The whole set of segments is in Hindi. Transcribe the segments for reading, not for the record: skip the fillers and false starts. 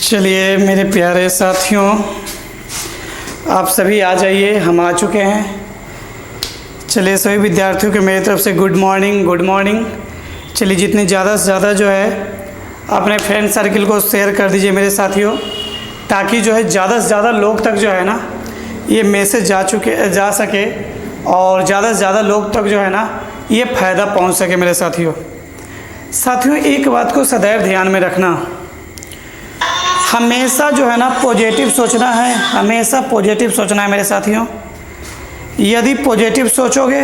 चलिए मेरे प्यारे साथियों, आप सभी आ जाइए, हम आ चुके हैं। चलिए सभी विद्यार्थियों के मेरी तरफ से गुड मॉर्निंग। चलिए जितने ज़्यादा से ज़्यादा जो है अपने फ्रेंड सर्किल को शेयर कर दीजिए मेरे साथियों, ताकि जो है ज़्यादा से ज़्यादा लोग तक जो है ना ये मैसेज जा सके और ज़्यादा से ज़्यादा लोग तक जो है ना ये फ़ायदा पहुंच सके मेरे साथियों। एक बात को सदैव ध्यान में रखना, हमेशा जो है ना पॉजिटिव सोचना है, हमेशा पॉजिटिव सोचना है मेरे साथियों। यदि पॉजिटिव सोचोगे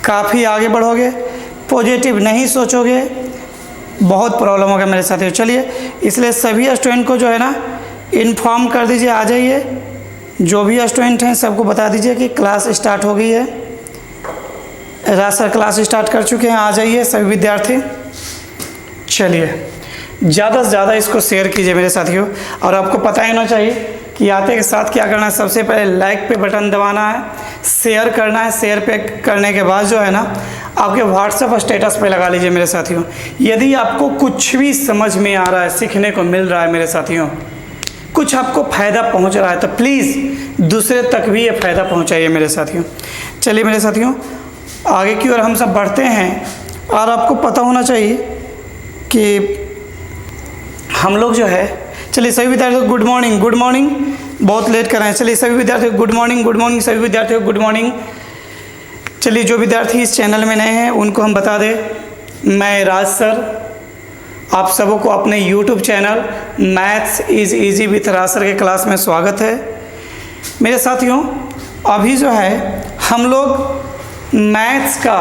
काफ़ी आगे बढ़ोगे, पॉजिटिव नहीं सोचोगे बहुत प्रॉब्लम होगा मेरे साथियों। चलिए इसलिए सभी स्टूडेंट को जो है ना इन्फॉर्म कर दीजिए, आ जाइए। जो भी स्टूडेंट हैं सबको बता दीजिए कि क्लास स्टार्ट हो गई है। रासर क्लास स्टार्ट कर चुके हैं, आ जाइए सभी विद्यार्थी। चलिए ज़्यादा से ज़्यादा इसको शेयर कीजिए मेरे साथियों। और आपको पता ही होना चाहिए कि आते के साथ क्या करना है। सबसे पहले लाइक पे बटन दबाना है, शेयर करना है। शेयर पे करने के बाद जो है ना आपके व्हाट्सएप स्टेटस पे लगा लीजिए मेरे साथियों। यदि आपको कुछ भी समझ में आ रहा है, सीखने को मिल रहा है मेरे साथियों, कुछ आपको फ़ायदा पहुंच रहा है, तो प्लीज़ दूसरे तक भी ये फ़ायदा पहुंचाइए मेरे साथियों। चलिए मेरे साथियों आगे की ओर हम सब बढ़ते हैं। और आपको पता होना चाहिए कि हम लोग जो है, चलिए सभी विद्यार्थियों गुड मॉर्निंग। बहुत लेट कर रहे हैं। चलिए सभी विद्यार्थियों गुड मॉर्निंग, सभी विद्यार्थियों गुड मॉर्निंग। चलिए जो विद्यार्थी इस चैनल में नए हैं उनको हम बता दें, मैं राज सर आप सबों को अपने YouTube channel maths is easy with Raj sir के क्लास में स्वागत है मेरे साथियों। अभी जो है हम लोग मैथ्स का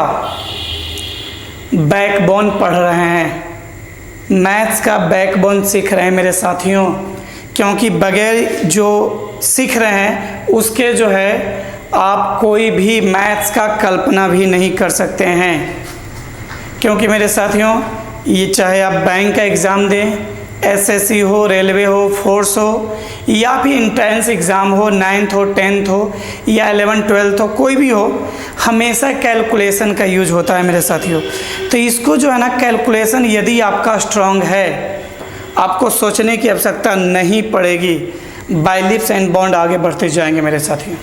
बैकबोन पढ़ रहे हैं, मैथ्स का बैकबोन सीख रहे हैं मेरे साथियों। क्योंकि बगैर जो सीख रहे हैं उसके जो है आप कोई भी मैथ्स का कल्पना भी नहीं कर सकते हैं। क्योंकि मेरे साथियों ये चाहे आप बैंक का एग्ज़ाम दें, एसएससी हो, रेलवे हो, फोर्स हो, या फिर एंट्रेंस एग्ज़ाम हो, 9th हो, 10th हो या 11th 12th हो, कोई भी हो, हमेशा कैलकुलेशन का यूज होता है मेरे साथियों। तो इसको जो है ना कैलकुलेशन यदि आपका स्ट्रांग है, आपको सोचने की आवश्यकता नहीं पड़ेगी, बाय लिप्स एंड बाउंड आगे बढ़ते जाएंगे मेरे साथियों,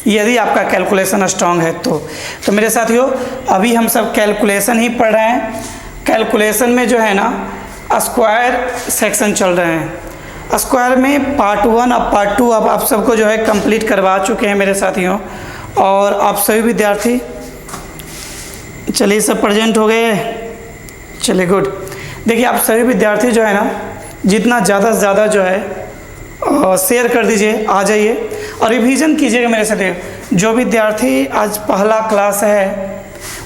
यदि आपका कैलकुलेशन स्ट्रांग है तो मेरे साथियों अभी हम सब कैलकुलेशन ही पढ़ रहे हैं। कैलकुलेशन में जो है ना स्क्वायर सेक्शन चल रहे हैं। स्क्वायर में पार्ट 1 और पार्ट 2 अब आप सबको जो है कंप्लीट करवा चुके हैं मेरे साथियों। और आप सभी विद्यार्थी चलिए सब प्रेजेंट हो गए, चलिए गुड। देखिए आप सभी विद्यार्थी जो है ना जितना ज़्यादा से ज़्यादा जो है शेयर कर दीजिए, आ जाइए और रिवीजन कीजिएगा मेरे साथ। जो विद्यार्थी आज पहला क्लास है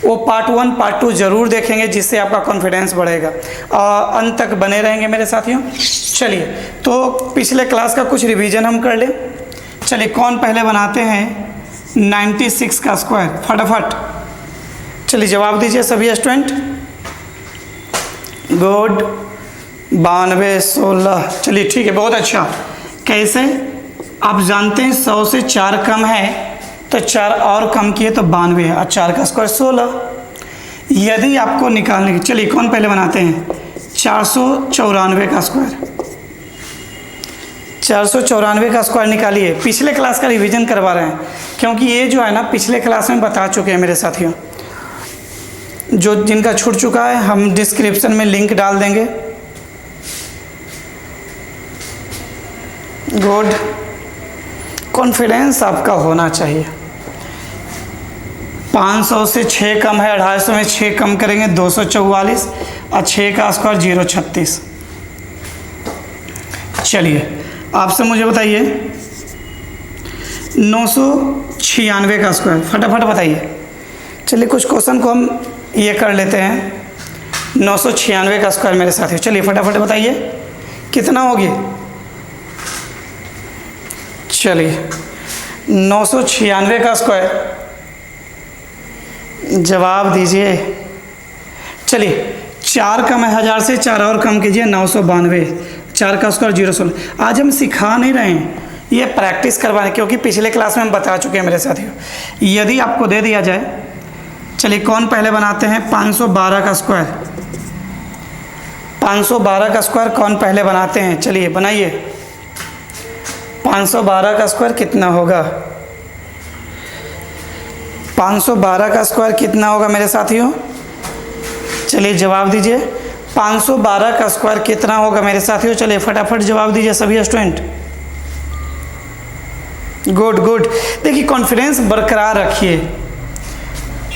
वो पार्ट 1 पार्ट 2 ज़रूर देखेंगे, जिससे आपका कॉन्फिडेंस बढ़ेगा। अंत तक बने रहेंगे मेरे साथियों। चलिए तो पिछले क्लास का कुछ रिवीजन हम कर लें। चलिए कौन पहले बनाते हैं 96 का स्क्वायर, फटाफट चलिए जवाब दीजिए सभी स्टूडेंट। गुड, 92, 16। चलिए ठीक है, बहुत अच्छा। कैसे आप जानते हैं 100 से 4 कम है तो 4 और कम किए तो 92 है और 4 का स्क्वायर 16। यदि आपको निकालने की, चलिए कौन पहले बनाते हैं 494 का स्क्वायर। 494 का स्क्वायर निकालिए। पिछले क्लास का रिवीजन करवा रहे हैं क्योंकि ये जो है ना पिछले क्लास में बता चुके हैं मेरे साथियों। जो जिनका छूट चुका है हम डिस्क्रिप्शन में लिंक डाल देंगे। गुड, कॉन्फिडेंस आपका होना चाहिए। 500 से 6 कम है, 250 में 6 कम करेंगे 244 और 6 का स्क्वायर 036। चलिए आपसे मुझे बताइए 996 का स्क्वायर, फटाफट बताइए। चलिए कुछ क्वेश्चन को हम ये कर लेते हैं। 996 का स्क्वायर मेरे साथियों, चलिए फटाफट बताइए कितना होगी। चलिए 996 का स्क्वायर जवाब दीजिए। चलिए 4 कम है 1000 से, 4 और कम कीजिए 992, 4 का स्क्वायर 016। आज हम सिखा नहीं रहे हैं, ये प्रैक्टिस करवाने, क्योंकि पिछले क्लास में हम बता चुके हैं मेरे साथियों। यदि आपको दे दिया जाए, चलिए कौन पहले बनाते हैं 512 का स्क्वायर। 512 का स्क्वायर कौन पहले बनाते हैं? चलिए बनाइए। 512 का स्क्वायर कितना होगा? 512 का स्क्वायर कितना होगा मेरे साथियों? चलिए जवाब दीजिए। 512 का स्क्वायर कितना होगा मेरे साथियों? चलिए फटाफट जवाब दीजिए सभी स्टूडेंट। Good good. देखिए कॉन्फिडेंस बरकरार रखिए।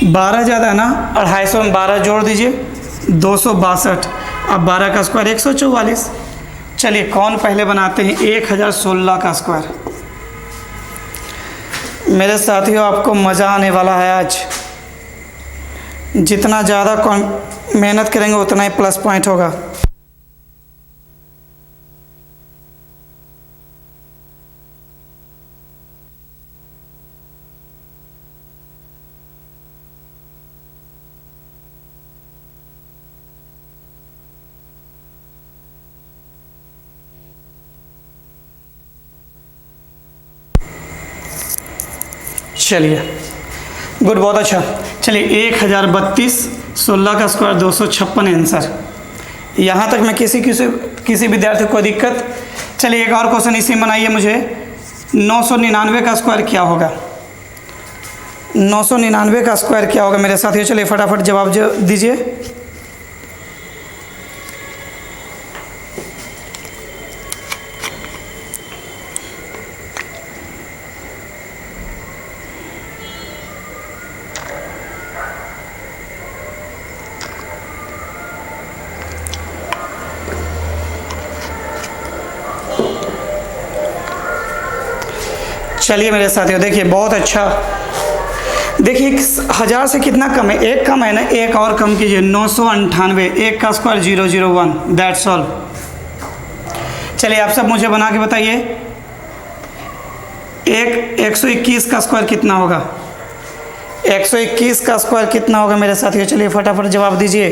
12 ज़्यादा है ना, 250 में 12 जोड़ दीजिए, 262। अब 12 का स्क्वायर 144। चलिए कौन पहले बनाते हैं? 1016 का स्क्वायर। मेरे साथियों आपको मज़ा आने वाला है आज। जितना ज़्यादा मेहनत करेंगे उतना ही प्लस पॉइंट होगा। चलिए गुड, बहुत अच्छा। चलिए 1032, 16 का स्क्वायर 256 आंसर। यहाँ तक मैं किसी विद्यार्थी को दिक्कत? चलिए एक और क्वेश्चन इसी में बनाइए मुझे। 999 का स्क्वायर क्या होगा? 999 का स्क्वायर क्या होगा मेरे साथियों? चलिए फटाफट जवाब दीजिए। चलिए मेरे साथियों देखिए बहुत अच्छा। देखिए 1000 से कितना कम है? एक कम है ना, एक और कम कीजिए। 998, 1 का स्क्वायर 001, दैट्स ऑल। चलिए आप सब मुझे बना के बताइए। 121 का स्क्वायर कितना होगा? 121 का स्क्वायर कितना होगा मेरे साथियों? चलिए फटाफट जवाब दीजिए।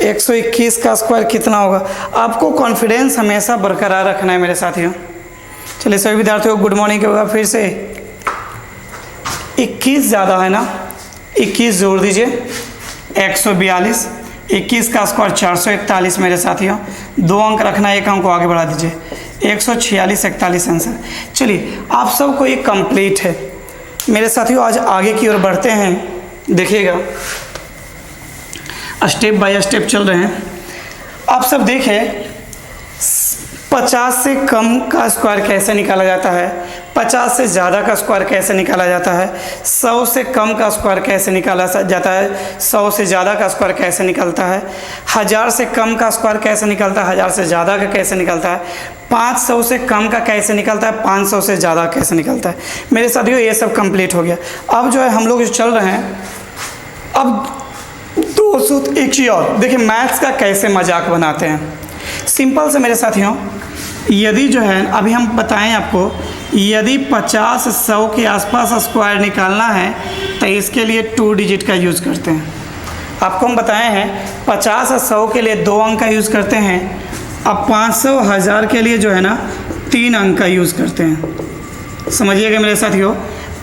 121 का स्क्वायर कितना होगा? आपको कॉन्फिडेंस हमेशा बरकरार रखना है मेरे साथियों। चलिए सभी विद्यार्थियों को गुड मॉर्निंग होगा फिर से। 21 ज़्यादा है ना, 21 जोड़ दीजिए, 142। 21 का स्क्वायर 441 मेरे साथियों। 2 अंक रखना, एक अंक को आगे बढ़ा दीजिए, 146 41 आंसर। चलिए आप सबको ये कंप्लीट है मेरे साथियों। आज आगे की ओर बढ़ते हैं, देखिएगा स्टेप बाय स्टेप चल रहे हैं। आप सब देखें 50 से कम का स्क्वायर कैसे निकाला जाता है, 50 से ज़्यादा का स्क्वायर कैसे निकाला जाता है, 100 से कम का स्क्वायर कैसे निकाला जाता है, 100 से ज़्यादा का स्क्वायर कैसे निकलता है, 1000 से कम का स्क्वायर कैसे निकलता है, 1000 से ज़्यादा का कैसे निकलता है, 500 से कम का कैसे निकलता है, 500 से ज़्यादा कैसे निकलता है। मेरे साथियों ये सब कंप्लीट हो गया। अब जो है हम लोग चल रहे हैं अब 200। एक चीज़ और देखिए, मैथ्स का कैसे मजाक बनाते हैं। सिंपल से मेरे साथियों, यदि जो है अभी हम बताएं आपको, यदि 50 100 के आसपास स्क्वायर निकालना है तो इसके लिए 2 डिजिट का यूज़ करते हैं। आपको हम बताए हैं 50 100 के लिए 2 अंक का यूज़ करते हैं। अब 500 1000 के लिए जो है ना 3 अंक का यूज़ करते हैं। समझिएगा मेरे साथियों,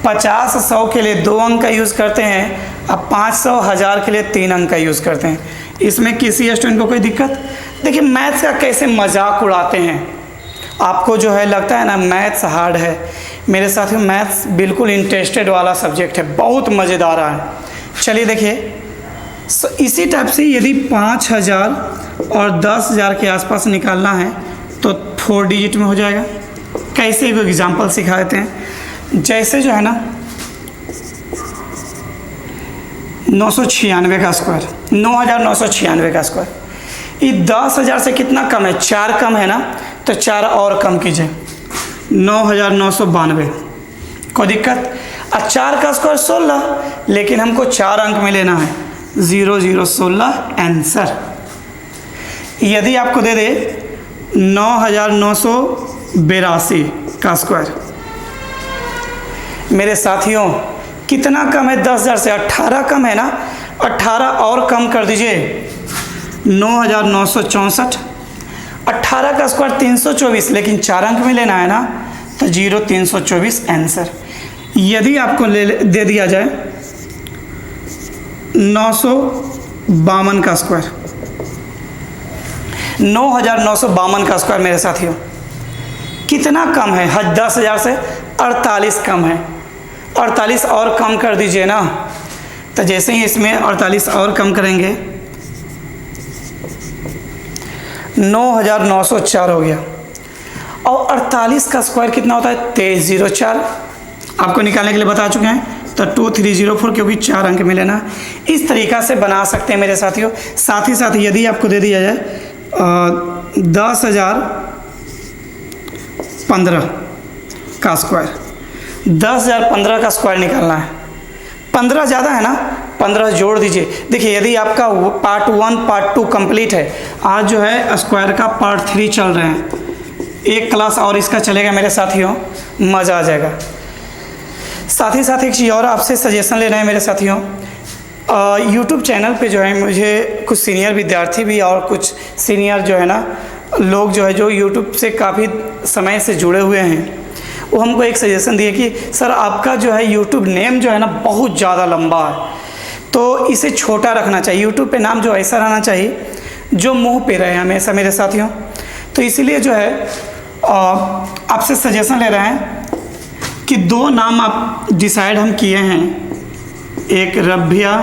50 100 के लिए 2 अंक का यूज़ करते हैं। अब 500 1000 के लिए 3 अंक का यूज़ करते हैं। इसमें किसी स्टूडेंट को कोई दिक्कत? देखिए मैथ्स का कैसे मजाक उड़ाते हैं। आपको जो है लगता है ना मैथ्स हार्ड है, मेरे साथियों मैथ्स बिल्कुल इंटरेस्टेड वाला सब्जेक्ट है, बहुत मज़ेदार है। चलिए देखिए इसी टाइप से यदि 5000 और 10000 के आसपास निकालना है तो 4 डिजिट में हो जाएगा। कैसे एक एग्जाम्पल सिखा देते हैं। जैसे जो है ना 996 का स्क्वायर, 9996 का स्क्वायर, ये 10000 से कितना कम है? 4 कम है ना, तो 4 और कम कीजिए, 9992। कोई दिक्कत? और 4 का स्क्वायर 16, लेकिन हमको 4 अंक में लेना है, 0016 आंसर। यदि आपको दे दे 9982 का स्क्वायर, मेरे साथियों कितना कम है? 10000 से 18 कम है ना, 18 और कम कर दीजिए, 9964। 18 का स्क्वायर 324, लेकिन 4 अंक में लेना है ना, तो 0324 आंसर। यदि आपको दे दिया जाए 952 का स्क्वायर, 9,952 का स्क्वायर मेरे साथियों। कितना कम है? 10,000 से 48 कम है। 48 और कम कर दीजिए ना। तो जैसे ही इसमें 48 और कम करेंगे 9,904 हो गया। और 48 का स्क्वायर कितना होता है? 2304। आपको निकालने के लिए बता चुके हैं। तो 2304, क्योंकि 4 अंक मिले ना। इस तरीक़ा से बना सकते हैं मेरे साथियों। साथ ही साथ यदि आपको दे दिया जाए 10,015 का स्क्वायर, 10,015 का स्क्वायर निकालना है। 15 ज़्यादा है ना, 15 जोड़ दीजिए। देखिए यदि आपका पार्ट 1 पार्ट 2 कंप्लीट है, आज जो है स्क्वायर का पार्ट 3 चल रहे हैं। एक क्लास और इसका चलेगा मेरे साथियों, मज़ा आ जाएगा। साथ ही साथ एक चीज़ और आपसे सजेशन ले रहे हैं मेरे साथियों। यूट्यूब चैनल पे जो है मुझे कुछ सीनियर विद्यार्थी भी और कुछ सीनियर जो है ना लोग जो है जो यूट्यूब से काफ़ी समय से जुड़े हुए हैं, वो हमको एक सजेशन दिए कि सर आपका जो है यूट्यूब नेम जो है ना बहुत ज़्यादा लंबा है, तो इसे छोटा रखना चाहिए। यूट्यूब पे नाम जो ऐसा रहना चाहिए जो मुंह पे रहे हमेशा मेरे साथियों। तो इसीलिए जो है आपसे सजेशन ले रहे हैं कि 2 नाम आप डिसाइड हम किए हैं, एक रभ्या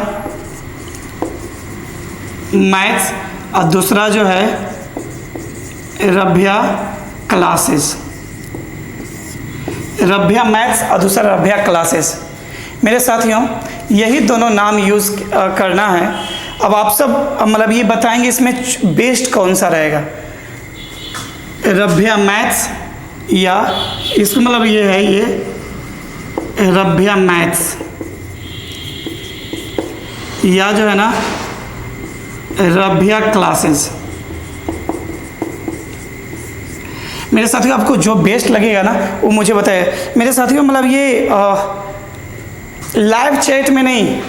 मैथ्स और दूसरा जो है रभ्या क्लासेस। रभ्या मैथ्स और दूसरा रभ्या क्लासेस। मेरे साथियों यही दोनों नाम यूज़ करना है। अब आप सब मतलब ये बताएंगे इसमें बेस्ट कौन सा रहेगा, रभ्या मैथ्स या इसको मतलब ये है ये रभ्या मैथ्स, या जो है ना रभ्या क्लासेस। मेरे साथियों आपको जो बेस्ट लगेगा ना वो मुझे बताइए मेरे साथियों। मतलब ये लाइव चैट में नहीं,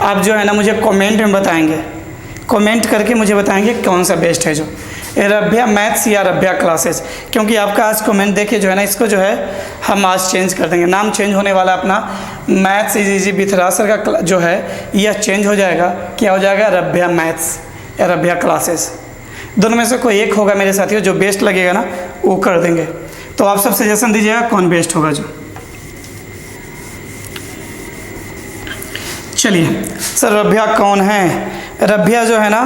आप जो है ना मुझे कमेंट में बताएंगे, कमेंट करके मुझे बताएंगे कौन सा बेस्ट है, जो रभ्या मैथ्स या रभ्या क्लासेस। क्योंकि आपका आज कमेंट देखिए जो है ना इसको जो है हम आज चेंज कर देंगे। नाम चेंज होने वाला अपना मैथ्स इज इजी विथ रासर का जो है यह चेंज हो जाएगा। क्या हो जाएगा? रभ्या मैथ्स या रभ्या क्लासेस। दोनों में से कोई एक होगा मेरे साथियों, जो बेस्ट लगेगा ना वो कर देंगे। तो आप सब सजेशन दीजिएगा कौन बेस्ट होगा जो। चलिए सर रभ्या कौन है? रभ्या जो है ना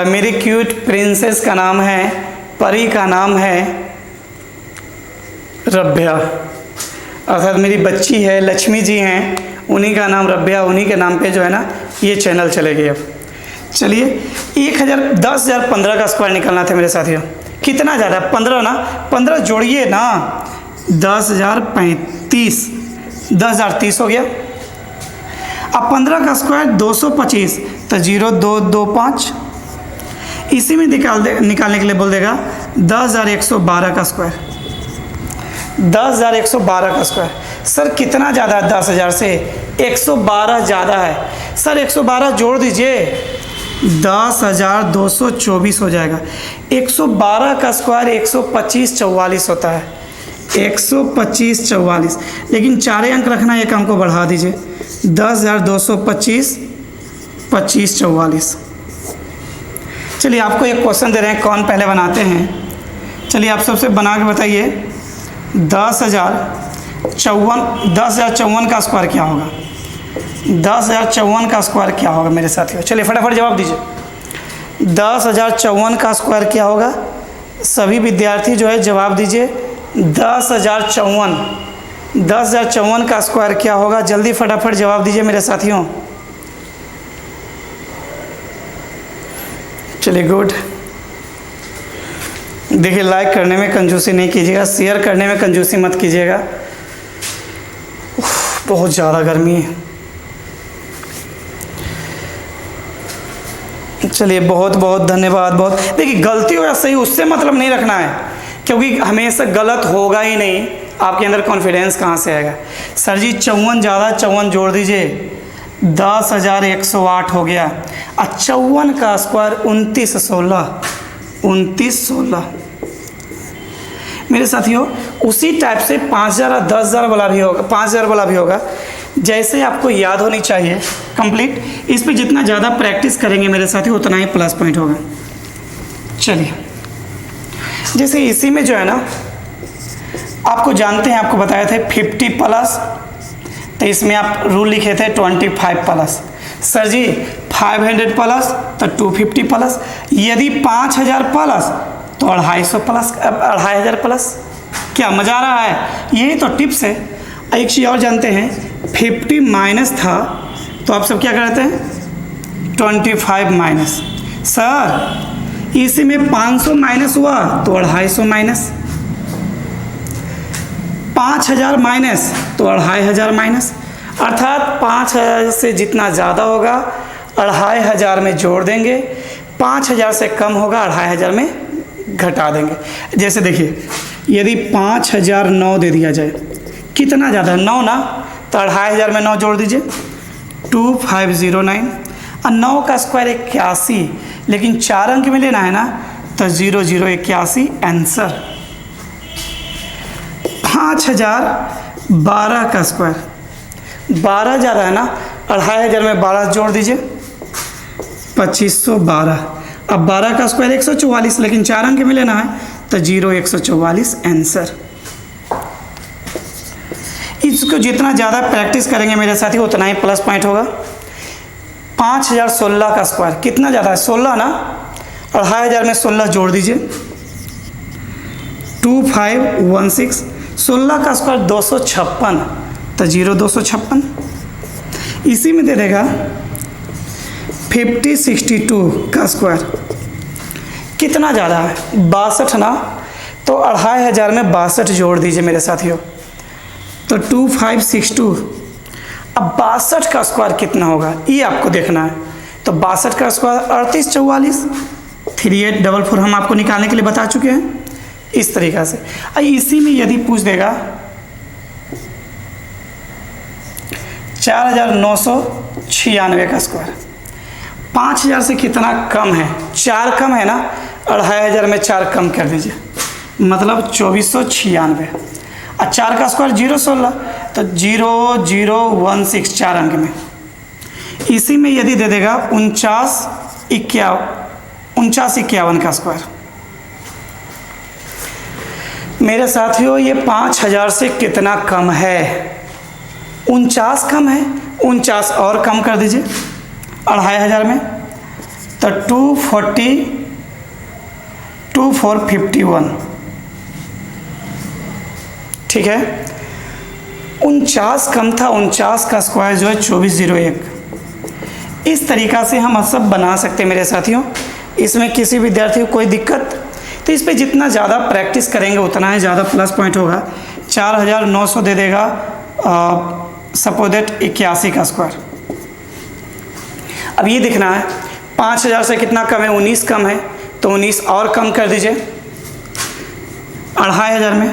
मेरी क्यूट प्रिंसेस का नाम है, परी का नाम है रभ्या, अर्थात मेरी बच्ची है लक्ष्मी जी हैं, उन्हीं का नाम रभ्या, उन्हीं के नाम पे जो है ना ये चैनल चलेगी। अब चलिए 10,015 का स्क्वायर निकालना था मेरे साथियों। कितना ज़्यादा? 15 ना, 15 जोड़िए ना, 10,035, 10,030 हो गया। अब 15 का स्क्वायर 225, तो 0,225 इसी में निकालने के लिए बोल देगा 10,112 का स्क्वायर, 10,112 का स्क्वायर। सर कितना ज़्यादा है? 10,000 से 112 ज़्यादा है। सर 112 जोड़ दीजिए, 10,224 हो जाएगा। 112 का स्क्वायर 125/44 होता है, 125/44। लेकिन 4 अंक रखना, एक अंक को बढ़ा दीजिए, 10,225 25/44। चलिए आपको एक क्वेश्चन दे रहे हैं, कौन पहले बनाते हैं? चलिए आप सबसे बना के बताइए 10,054 का स्क्वायर क्या होगा? 10,054 का स्क्वायर क्या होगा मेरे साथियों? चलिए फटाफट जवाब दीजिए। 10,054 का स्क्वायर क्या होगा? सभी विद्यार्थी जो है जवाब दीजिए। 10,054 का स्क्वायर क्या होगा? जल्दी फटाफट जवाब दीजिए मेरे साथियों। चलिए गुड। देखिए लाइक करने में कंजूसी नहीं कीजिएगा, शेयर करने में कंजूसी मत कीजिएगा। बहुत ज़्यादा गर्मी है। चलिए बहुत बहुत धन्यवाद। बहुत देखिए गलती हो या सही उससे मतलब नहीं रखना है, क्योंकि हमेशा गलत होगा ही नहीं। आपके अंदर कॉन्फिडेंस कहाँ से आएगा? सर जी 54 ज़्यादा, 54 जोड़ दीजिए, 10,108 हो गया। 54 का स्क्वायर 2916 मेरे साथियों। उसी टाइप से 5,000 और 10,000 वाला भी होगा, 5,000 वाला भी होगा। जैसे आपको याद होनी चाहिए कंप्लीट। इस पे जितना ज़्यादा प्रैक्टिस करेंगे मेरे साथियों उतना ही प्लस पॉइंट होगा। चलिए, जैसे इसी में जो है ना, आपको जानते हैं, आपको बताए थे 50 प्लस, तो इसमें आप रूल लिखे थे 25 प्लस। सर जी 500 प्लस तो 250 प्लस, यदि 5000 प्लस तो 250 प्लस, 2500 प्लस। क्या मज़ा आ रहा है? यही तो टिप्स है। एक चीज़ और जानते हैं, 50 माइनस था तो आप सब क्या करते हैं? 25 माइनस। सर इसी में 500 माइनस हुआ तो 250 माइनस, 5000 माइनस तो 2500 माइनस, अर्थात 5000 से जितना ज़्यादा होगा 2500 में जोड़ देंगे, 5000 से कम होगा 2500 में घटा देंगे। जैसे देखिए, यदि 5009 दे दिया जाए, कितना ज़्यादा है? 9 ना, तो 2500 में 9 जोड़ दीजिए, 2509। और 9 का स्क्वायर 81, लेकिन 4 अंक में लेना है ना, तो 0081 आंसर। 5012 का स्क्वायर, 12 ज़्यादा है ना, 2500 में 12 जोड़ दीजिए, 2512। अब 12 का स्क्वायर 144, लेकिन 4 अंक में लेना है, तो 0144 आंसर। इसको जितना ज़्यादा प्रैक्टिस करेंगे मेरे साथी उतना ही प्लस पॉइंट होगा। 5016 का स्क्वायर कितना ज़्यादा है? 16 ना, 2500 में 16 जोड़ दीजिए, 2516। 16 का स्क्वायर 256, तो 0256। इसी में दे देगा 5062 का स्क्वायर, कितना ज़्यादा है? 62 ना, तो 2500 में 62 जोड़ दीजिए मेरे साथियों, तो 2562। अब 62 का स्क्वायर कितना होगा ये आपको देखना है। तो 62 का स्क्वायर 3844, 3844 हम आपको निकालने के लिए बता चुके हैं इस तरीक़ा से। इसी में यदि पूछ देगा 4996 का स्क्वायर, 5000 से कितना कम है? 4 कम है ना, 2500 में 4 कम कर दीजिए, मतलब 2496। और 4 का स्क्वायर 016, तो 0016 4 अंक में। इसी में यदि दे देगा 4951 का स्क्वायर, मेरे साथियों ये 5000 से कितना कम है? 49 कम है, 49 और कम कर दीजिए 2500 में, तो 2451। ठीक है, 49 कम था, 49 का स्क्वायर जो है 2401। इस तरीक़ा से हम सब बना सकते हैं मेरे साथियों। इसमें किसी विद्यार्थी को कोई दिक्कत, तो इस पे जितना ज़्यादा प्रैक्टिस करेंगे उतना ही ज़्यादा प्लस पॉइंट होगा। 4900 दे देगा सपोज दैट 81 का स्क्वायर। अब ये देखना है 5000 से कितना कम है? 19 कम है, तो 19 और कम कर दीजिए 2500 में,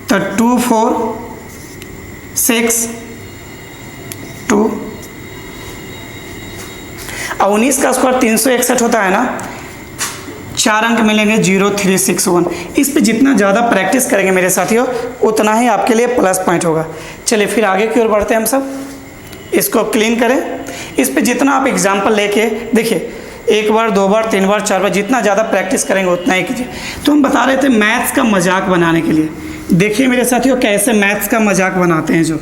तो 2462। और 19 का स्क्वायर 361 होता है ना, 4 अंक मिलेंगे 0361। इस पे जितना ज़्यादा प्रैक्टिस करेंगे मेरे साथियों उतना ही आपके लिए प्लस पॉइंट होगा। चलिए फिर आगे की ओर बढ़ते हैं हम सब। इसको क्लीन करें। इस पे जितना आप एग्जाम्पल लेके देखिए, 1 बार 2 बार 3 बार 4 बार जितना ज़्यादा प्रैक्टिस करेंगे उतना ही कीजिए। तो हम बता रहे थे मैथ्स का मजाक बनाने के लिए। देखिए मेरे साथियों कैसे मैथ्स का मजाक बनाते हैं जो।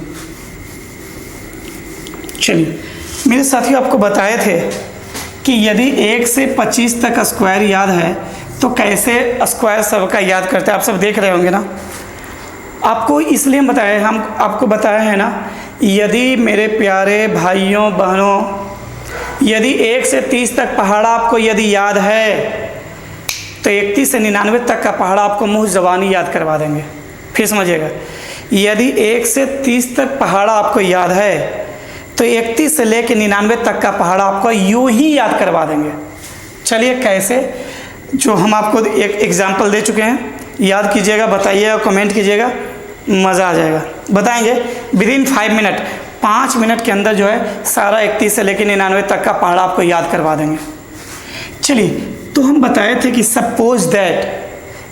चलिए मेरे साथियों आपको बताए थे कि यदि 1 से 25 तक स्क्वायर याद है तो कैसे स्क्वायर सबका याद करते हैं, आप सब देख रहे होंगे ना। आपको इसलिए बताए, हम आपको बताए हैं ना, यदि मेरे प्यारे भाइयों बहनों, यदि 1 से 30 तक पहाड़ा आपको यदि याद है तो 31 से 99 तक का पहाड़ा आपको मुँह ज़बानी याद करवा देंगे। फिर समझिएगा, यदि 1 से 30 तक पहाड़ा आपको याद है तो 31 से लेकर 99 तक का पहाड़ा आपको यूं ही याद करवा देंगे। चलिए कैसे, जो हम आपको एक एग्जाम्पल दे चुके हैं, याद कीजिएगा, बताइएगा, कमेंट कीजिएगा, मज़ा आ जाएगा। बताएंगे विदिन 5 मिनट, 5 मिनट के अंदर जो है सारा 31 से लेकर 99 तक का पहाड़ा आपको याद करवा देंगे। चलिए, तो हम बताए थे कि सपोज दैट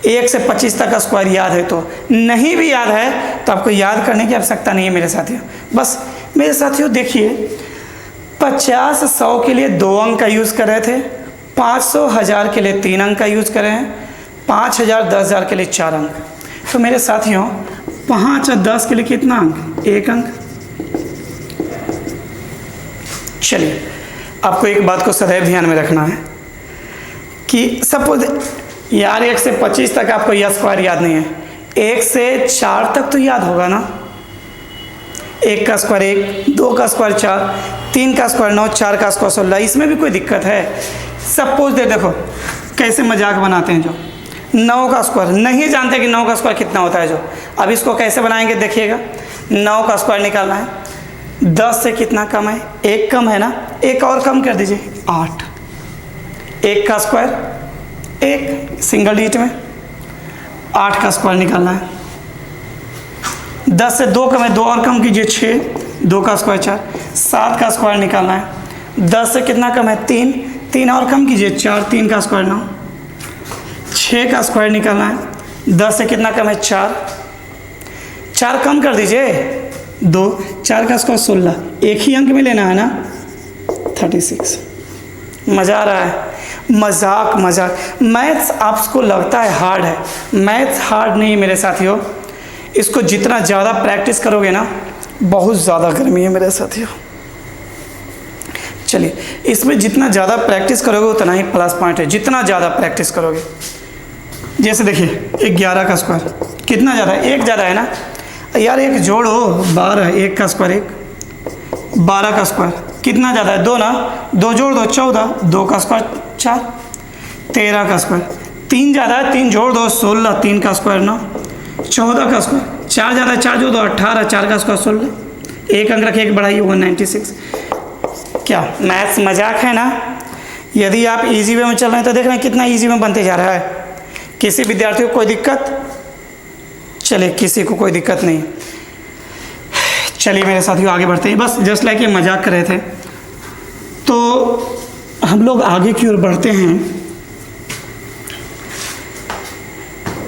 1 से 25 तक का स्क्वायर याद है, तो नहीं भी याद है तो आपको याद करने की आवश्यकता नहीं है मेरे साथियों। बस मेरे साथियों देखिए, 50 100 के लिए 2 अंक का यूज़ कर रहे थे, 500 1000 के लिए 3 अंक का यूज करें हैं, 5000 10,000 के लिए 4 अंक। तो मेरे साथियों 5 और 10 के लिए कितना अंक? 1 अंक। चलिए आपको एक बात को सदैव ध्यान में रखना है कि सपोज यार 1 से 25 तक आपको यह स्क्वायर याद नहीं है, 1 से 4 तक तो याद होगा ना। 1 का स्क्वायर 1, 2 का स्क्वायर 4, 3 का स्क्वायर 9, 4 का स्क्वायर 16। इसमें भी कोई दिक्कत है? सपोज देखो कैसे मजाक बनाते हैं, जो 9 का स्क्वायर नहीं जानते कि 9 का स्क्वायर कितना होता है। जो अब इसको कैसे बनाएंगे देखिएगा। 9 का स्क्वायर निकालना है, 10 से कितना कम है? 1 कम है ना, 1 और कम कर दीजिए 8। 1 का स्क्वायर 1 सिंगल डिजिट में, 8 का स्क्वायर निकालना है। 10 से 2 कम है, 2 और कम कीजिए 6, 2 का स्क्वायर 4। 7 का स्क्वायर निकालना है, 10 से कितना कम है? 3, 3 और कम कीजिए 4, 3 का स्क्वायर 9। 6 का स्क्वायर निकालना है, 10 से कितना कम है? 4, 4 कम कर दीजिए 2, 4 का स्क्वायर 16। एक ही अंक में लेना है ना, 36। मज़ा आ रहा है? मजाक मजाक। मैथ्स आपको लगता है हार्ड है, मैथ्स हार्ड नहीं मेरे साथियों। इसको जितना ज़्यादा प्रैक्टिस करोगे ना, बहुत ज़्यादा गर्मी है मेरे साथियों। चलिए इसमें जितना ज़्यादा प्रैक्टिस करोगे उतना ही प्लस पॉइंट है, जितना ज़्यादा प्रैक्टिस करोगे। जैसे देखिए 11 का स्क्वायर कितना ज़्यादा है? 1 ज़्यादा है ना यार, 1 जोड़ो 12, 1 का स्क्वायर 1, 12 का स्क्वायर कितना ज़्यादा है? 2 ना, 2 जोड़ दो 14, 2 का स्क्वायर 4, 13 का स्क्वायर 3 ज़्यादा है, 3 जोड़ दो 16, 3 का स्क्वायर 9, 14 का स्क्वायर 4 ज़्यादा है, 4 जोड़ दो 18, 4 का स्क्वायर 16, 1 अंक रखिए, 1 बढ़ाइए 196। क्या मैथ्स मजाक है ना? यदि आप इजी वे में चल रहे हैं तो देख रहे हैं कितना इजी में बनते जा रहा है। किसी विद्यार्थी को कोई दिक्कत? चलिए किसी को कोई दिक्कत नहीं। चलिए मेरे साथियों आगे बढ़ते हैं। बस जस्ट लाइक ये मजाक कर रहे थे, तो हम लोग आगे की ओर बढ़ते हैं।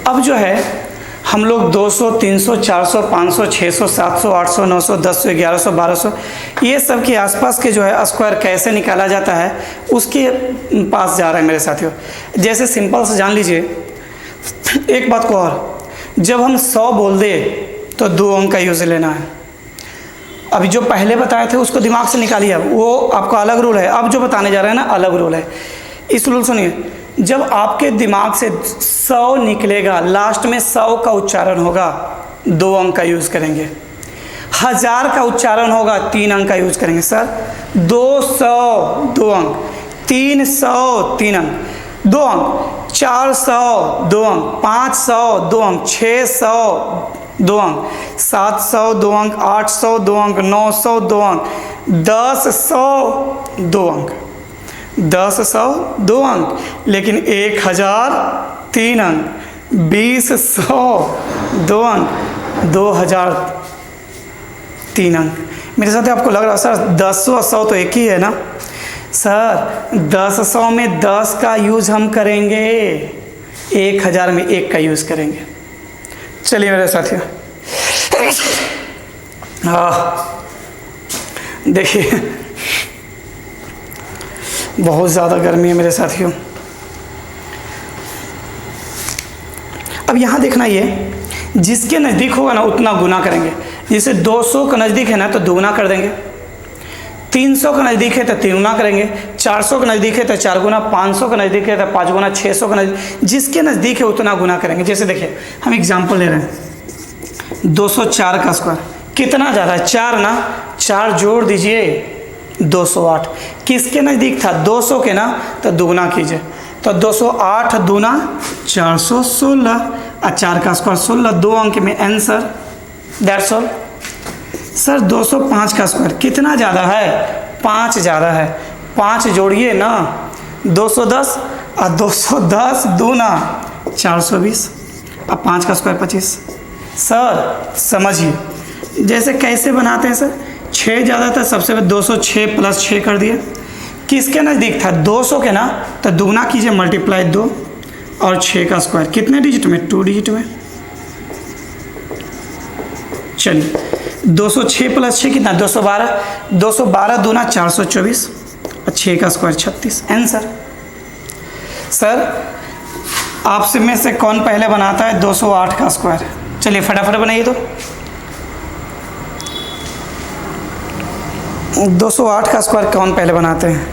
अब जो है हम लोग 200, 300, 400, 500, 600, 700, 800, 900, 1000, 1100, 1200 ये सब के आसपास के जो है स्क्वायर कैसे निकाला जाता है उसके पास जा रहे हैं मेरे साथियों। जैसे सिंपल से जान लीजिए एक बात को और, जब हम 100 बोल दे तो 2 अंक का यूज लेना है। अभी जो पहले बताए थे उसको दिमाग से निकालिए, अब वो आपका अलग रूल है। अब जो बताने जा रहे हैं ना अलग रूल है। इस रूल सुनिए, जब आपके दिमाग से 100 निकलेगा, लास्ट में 100 का उच्चारण होगा 2 अंक का यूज करेंगे। 1000 का उच्चारण होगा 3 अंक का यूज करेंगे। सर 200 2 अंक, 300 3 अंक 2 अंक, 400 2 अंक, 500 2 अंक, 600 2 अंक, 700 2 अंक, 800 2 अंक, 900 2 अंक, 1000 2 अंक, 1000 2 अंक, लेकिन 1000 3 अंक, 2000 2 अंक, 2000 3 अंक। मेरे साथ आपको लग रहा है सर 10 और 100 तो एक ही है ना? सर 10 में 10 का यूज हम करेंगे, 1000 में 1 का यूज करेंगे। चलिए मेरे साथियों देखिए बहुत ज़्यादा गर्मी है मेरे साथियों। अब यहाँ देखना, ये जिसके नज़दीक होगा ना उतना गुना करेंगे। जैसे 200 का नज़दीक है ना तो दोगुना कर देंगे, 300 का नज़दीक है तो 3 गुना करेंगे, 400 का नज़दीक है तो 4 गुना, 500 का नज़दीक है तो 5 गुना, 600 का नज़दीक, जिसके नज़दीक है उतना गुना करेंगे। जैसे देखिए हम एग्जाम्पल ले रहे हैं, 204 का स्क्वायर कितना ज़्यादा है? 4 ना, 4 जोड़ दीजिए 208। किसके नज़दीक था? 200 के ना, तो दुगुना कीजिए, तो 208 दूना 416 और 4 का स्क्वायर 16, 2 अंक में आंसर, दैट्स ऑल। सर 205 का स्क्वायर कितना ज़्यादा है? 5 ज़्यादा है, 5 जोड़िए ना 210 और 210 दूना 420 और 5 का स्क्वायर 25। सर समझिए जैसे कैसे बनाते हैं। सर 6 ज़्यादा था, सबसे पहले 206 प्लस 6 कर दिए। किसके नज़दीक था? 200 के ना, तो दुगना कीजिए मल्टीप्लाई 2 और 6 का स्क्वायर कितने डिजिट में? 2 डिजिट में। चलिए 206 प्लस 6 कितना? 212, 212 दूना 424 और 6 का स्क्वायर 36, आंसर। सर आपसे में से कौन पहले बनाता है 208 का स्क्वायर? चलिए फटाफट बनाइए तो। 208 का स्क्वायर कौन पहले बनाते हैं?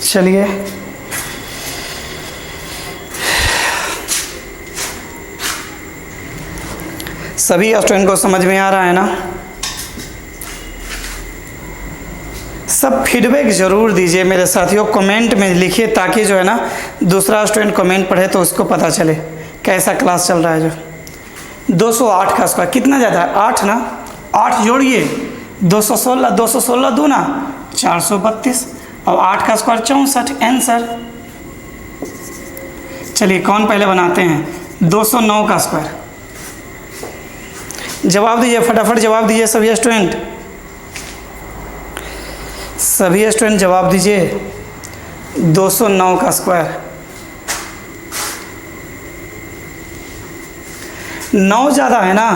चलिए सभी स्टूडेंट को समझ में आ रहा है ना? सब फीडबैक ज़रूर दीजिए मेरे साथियों, कमेंट में लिखिए, ताकि जो है ना दूसरा स्टूडेंट कमेंट पढ़े तो उसको पता चले कैसा क्लास चल रहा है। जो 208 का स्क्वायर कितना ज़्यादा है? 8 ना, 8 जोड़िए 216, 216 दूना 432 और 8 का स्क्वायर 64 आंसर। चलिए कौन पहले बनाते हैं? 209 का स्क्वायर। जवाब दीजिए, फटाफट जवाब दीजिए सभी स्टूडेंट, सभी स्टूडेंट जवाब दीजिए। 209 का स्क्वायर, 9 ज़्यादा है ना,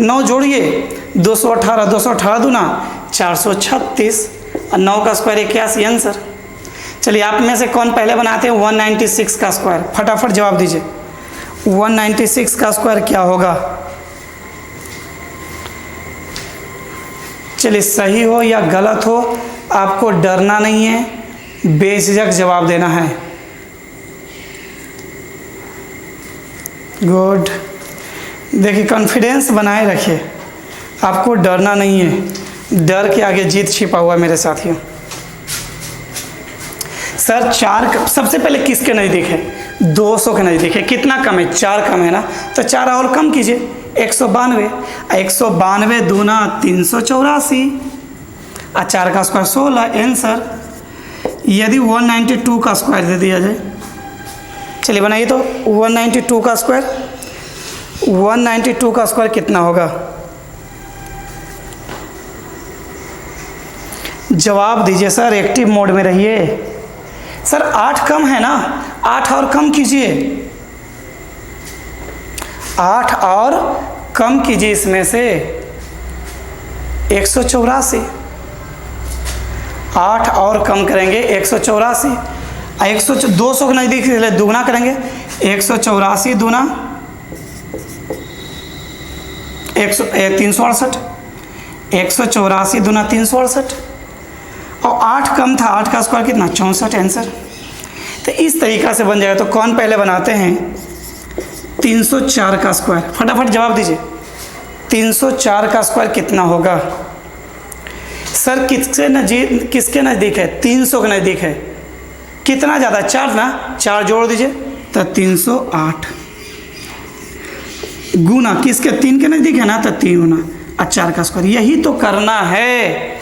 9 जोड़िए 218, 218 दूना 436 और 9 का स्क्वायर 81 आंसर। चलिए आप में से कौन पहले बनाते हैं 196 का स्क्वायर? फटाफट जवाब दीजिए। 196 का स्क्वायर क्या होगा? चलिए सही हो या गलत हो आपको डरना नहीं है, बेझिझक जवाब देना है। गुड, देखिए कॉन्फिडेंस बनाए रखिए, आपको डरना नहीं है, डर के आगे जीत छिपा हुआ है मेरे साथियों। सर 4 सबसे पहले किसके नज़दीक है? 200 के नज़दीक है। कितना कम है? 4 कम है ना, तो 4 और कम कीजिए 192, 192 दूना 384 और 4 का स्क्वायर 16 आंसर। यदि 192 का स्क्वायर दे दिया जाए, चलिए बनाइए तो 192 का स्क्वायर, 192 का स्क्वायर कितना होगा? जवाब दीजिए सर, एक्टिव मोड में रहिए। सर 8 कम है ना, 8 और कम कीजिए, 8 और कम कीजिए इसमें से 184, 8 और कम करेंगे 184, 200 के नज़दीक दुगना करेंगे 184 दूना 368, 184 दूना 368 और 8 कम था, 8 का स्क्वायर कितना? 64 आंसर। तो इस तरीक़ा से बन जाएगा। तो कौन पहले बनाते हैं? 304 का स्क्वायर। फटाफट जवाब दीजिए, 304 का स्क्वायर कितना होगा? सर किसके नज़दीक है? 300 के नज़दीक है। कितना ज़्यादा? 4 ना, 4 जोड़ दीजिए तो 308 गुना किसके? 3 के नज़दीक है ना, तो 3 गुना और 4 का स्क्वायर। यही तो करना है।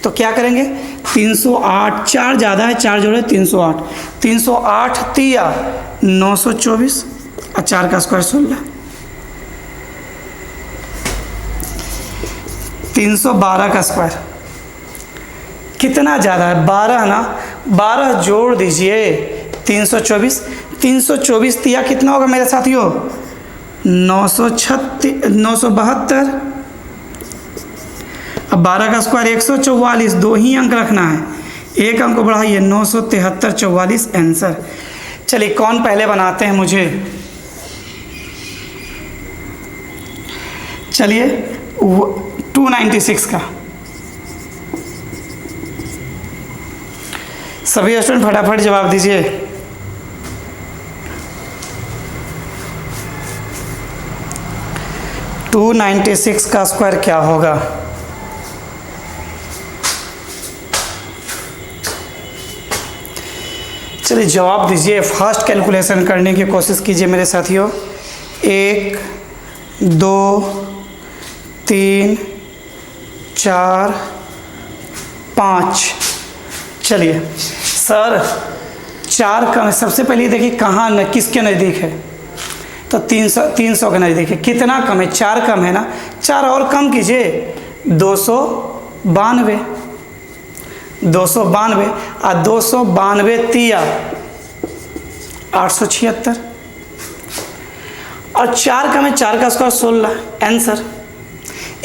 तो क्या करेंगे? 308, 4 ज़्यादा है, 4 जोड़े 308, 308 तिया 924 और 4 का स्क्वायर 16, 312 का स्क्वायर कितना ज़्यादा है? 12 ना, 12 जोड़ दीजिए 324, 324 तिया कितना होगा मेरे साथियों? 972 अब 12 का स्क्वायर 144, 2 ही अंक रखना है, एक अंक को बढ़ाइए 973, 44 आंसर। चलिए कौन पहले बनाते हैं मुझे? चलिए 296 का। सभी स्टूडेंट फटाफट जवाब दीजिए। टू 296 का स्क्वायर क्या होगा? चलिए जवाब दीजिए, फास्ट कैलकुलेशन करने की कोशिश कीजिए मेरे साथियों। 1 2 3 4 5। चलिए सर 4 कम, सबसे पहले देखिए कहाँ न किसके नज़दीक है, तो 300 के नज़दीक है। कितना कम है? 4 कम है ना, 4 और कम कीजिए 292, 292 और 292 तिया 876 और 4 कम है, 4 का स्क्वायर 16 आंसर।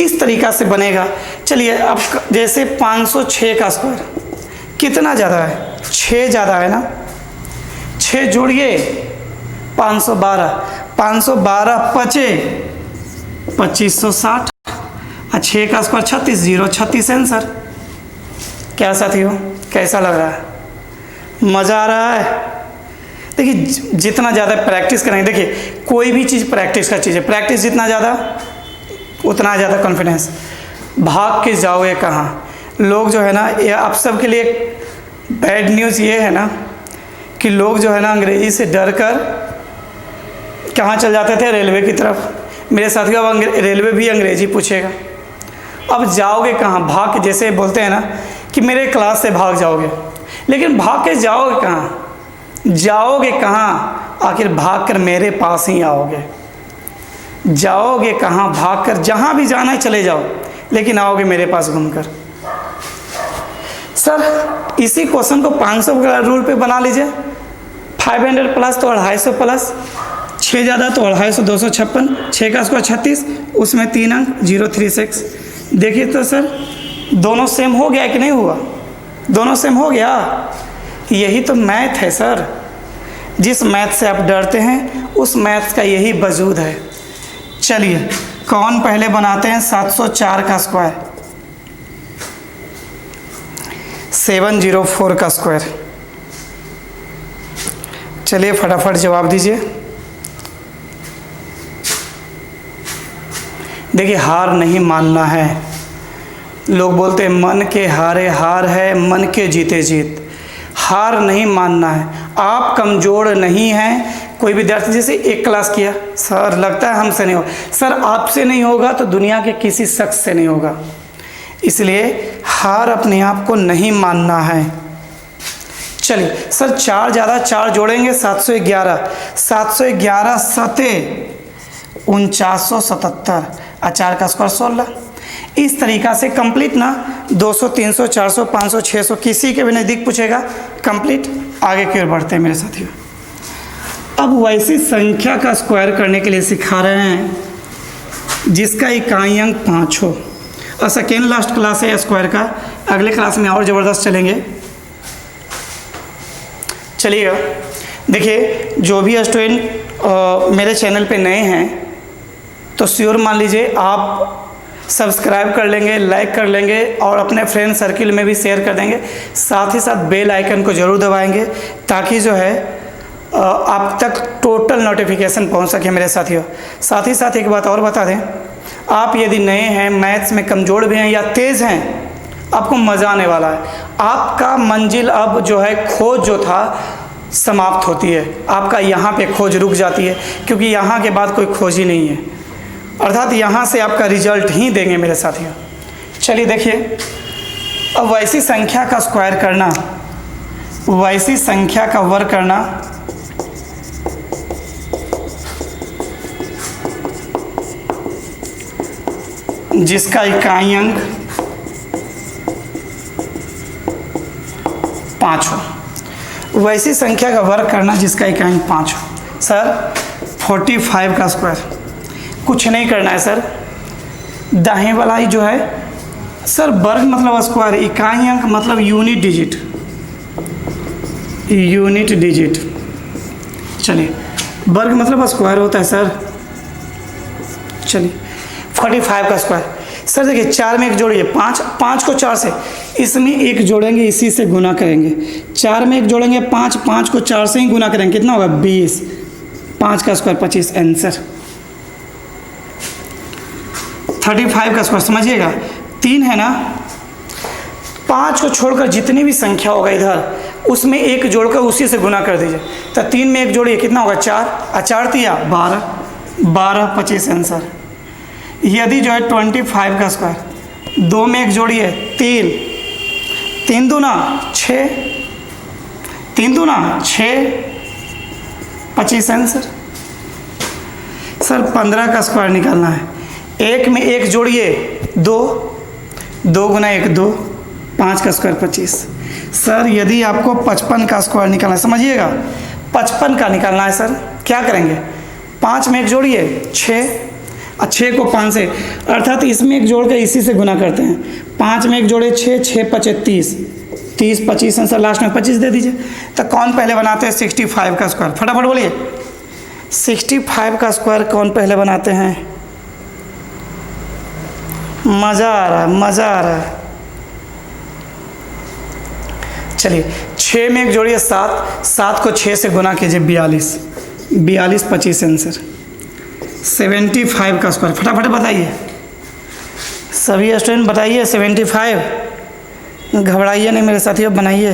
इस तरीक़ा से बनेगा। चलिए अब जैसे 506 का स्क्वायर कितना ज़्यादा है, 6 ज़्यादा है ना, 6 जोड़िए 512, 512 पचे 2560 और 6 का स्क्वायर 36, 0 36 आंसर। क्या साथियों, कैसा लग रहा है, मज़ा आ रहा है? देखिए जितना ज़्यादा प्रैक्टिस करेंगे, देखिए कोई भी चीज़ प्रैक्टिस का चीज़ है, प्रैक्टिस जितना ज़्यादा उतना ज़्यादा कॉन्फिडेंस। भाग के जाओगे कहाँ, लोग जो है ना, ये आप सब के लिए बैड न्यूज़ ये है ना कि लोग जो है ना अंग्रेज़ी से डर कर कहाँ चल जाते थे, रेलवे की तरफ। मेरे साथियों अब रेलवे भी अंग्रेज़ी पूछेगा। अब जाओगे कहाँ, भाग के, जैसे बोलते हैं ना कि मेरे क्लास से भाग जाओगे, लेकिन भाग के जाओगे कहाँ, जाओगे कहाँ, आखिर भाग कर मेरे पास ही आओगे। जाओगे कहाँ, भाग कर जहाँ भी जाना है चले जाओ, लेकिन आओगे मेरे पास घूमकर। सर इसी क्वेश्चन को 500 का रूल पे बना लीजिए। 500 प्लस तो 250 प्लस, 6 ज़्यादा तो 250, 256, 6 का स्क्वायर 36, उसमें 3 अंक 036। देखिए तो सर दोनों सेम हो गया कि नहीं हुआ, दोनों सेम हो गया। यही तो मैथ है सर, जिस मैथ से आप डरते हैं उस मैथ का यही वजूद है। चलिए कौन पहले बनाते हैं 704 का स्क्वायर, 704 का स्क्वायर। चलिए फटाफट जवाब दीजिए। देखिए हार नहीं मानना है। लोग बोलते हैं मन के हारे हार है, मन के जीते जीत। हार नहीं मानना है। आप कमज़ोर नहीं हैं। कोई विद्यार्थी जैसे एक क्लास किया, सर लगता है हमसे नहीं होगा, सर आपसे नहीं होगा तो दुनिया के किसी शख्स से नहीं होगा। इसलिए हार अपने आप को नहीं मानना है। चलिए सर 4 ज़्यादा 4 जोड़ेंगे 711, 711 सते 4977 और 4 का स्क्वायर 16। इस तरीक़ा से कंप्लीट ना 200, 300, 400, 500, 600 किसी के भी नज़दीक पूछेगा कंप्लीट। आगे की ओर बढ़ते हैं मेरे साथियों। अब वैसी संख्या का स्क्वायर करने के लिए सिखा रहे हैं जिसका इकाई अंक 5 हो। और सेकेंड लास्ट क्लास है स्क्वायर का, अगले क्लास में और ज़बरदस्त चलेंगे। चलिएगा देखिए, जो भी स्टूडेंट मेरे चैनल पे नए हैं तो श्योर मान लीजिए आप सब्सक्राइब कर लेंगे, लाइक कर लेंगे और अपने फ्रेंड सर्किल में भी शेयर कर देंगे। साथ ही साथ बेल आइकन को ज़रूर दबाएंगे ताकि जो है आप तक टोटल नोटिफिकेशन पहुंच सके मेरे साथियों। साथ ही साथ एक बात और बता दें, आप यदि नए हैं, मैथ्स में कमज़ोर भी हैं या तेज़ हैं, आपको मज़ा आने वाला है। आपका मंजिल अब जो है खोज जो था समाप्त होती है। आपका यहाँ पे खोज रुक जाती है क्योंकि यहाँ के बाद कोई खोज ही नहीं है, अर्थात यहाँ से आपका रिजल्ट ही देंगे मेरे साथियों। चलिए देखिए, अब वैसी संख्या का स्क्वायर करना, वैसी संख्या का वर्ग करना जिसका इकाई अंक 5 हो। वैसी संख्या का वर्ग करना जिसका इकाई अंक 5 हो। सर 45 का स्क्वायर, कुछ नहीं करना है सर, दाहिने वाला ही जो है सर, वर्ग मतलब स्क्वायर, इकाई अंक मतलब यूनिट डिजिट, यूनिट डिजिट। चलिए वर्ग मतलब स्क्वायर होता है सर। चलिए 45 का स्क्वायर सर, देखिए 4 में 1 जोड़िए 5, 5 को 4 से, इसमें 1 जोड़ेंगे, इसी से गुना करेंगे। 4 में 1 जोड़ेंगे 5, 5 को 4 से ही गुना करेंगे, कितना होगा 20, 5 का स्क्वायर 25 आंसर। 35 का स्क्वायर समझिएगा, 3 है ना, 5 को छोड़कर जितनी भी संख्या होगा इधर उसमें 1 जोड़कर उसी से गुना कर दीजिए। तो 3 में 1 जोड़िए, कितना होगा 4, और 4 दिया 12, 12 25 आंसर। यदि जो है 25 का स्क्वायर, 2 में 1 जोड़िए 3, 3 दूना 6, 3 दूना 6, 25 आंसर। सर 15 का स्क्वायर निकालना है, 1 में 1 जोड़िए 2, 2 गुना 1 2, 5 का स्क्वायर 25। सर यदि आपको 55 का स्क्वायर निकालना है, समझिएगा 55 का निकालना है सर, क्या करेंगे, 5 में 1 जोड़िए 6, और 6 को 5 से, अर्थात इसमें एक जोड़ के इसी से गुना करते हैं। 5 में एक जोड़े 6, 6 5 30, 30 25 आंसर लास्ट में 25 दे दीजिए। तो कौन पहले बनाते हैं 65 का स्क्वायर? फटाफट बोलिए 65 का स्क्वायर कौन पहले बनाते हैं? मज़ा आ रहा है, मज़ा आ रहा है। चलिए 6 में एक जोड़िए 7, 7 को 6 से गुना कीजिए 42, 42 25 आंसर 75 का स्क्वायर। फटाफट बताइए सभी स्टूडेंट, बताइए 75। घबराइए नहीं मेरे साथियों, बनाइए।